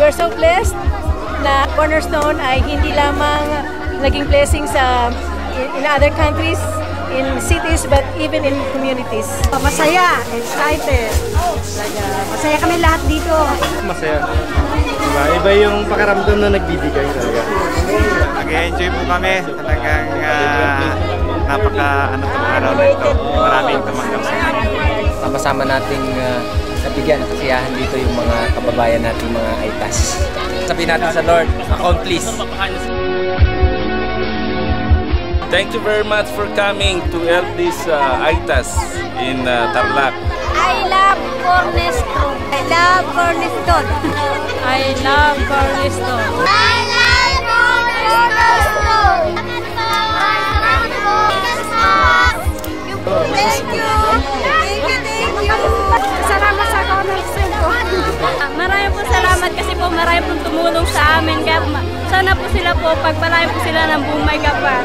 we're so blessed na Cornerstone ay hindi lamang naging blessing in other countries, in cities, but even in communities. Masaya, excited. Masaya kami lahat dito. Masaya. Iba yung pakiramdam na nagbibigay talaga. Nag-enjoy po kami. Talagang napaka-ano itong araw na ito. Maraming tumanggap sa amin. Sama-sama nating nabigyan ng kasiyahan dito yung mga kababayan nating mga Aitas. Sabihin natin sa Lord, accomplish. Thank you very much for coming to help this Aitas in Tarlac. I love Cornerstone. I love Cornerstone. I love Cornerstone. I love Cornerstone. Thank you. Thank you. Salamat sa Cornerstone. Marami po salamat kasi po marami pong tumulong sa amin. Kaya sana po sila po, pagpalain po sila ng buong may kapal.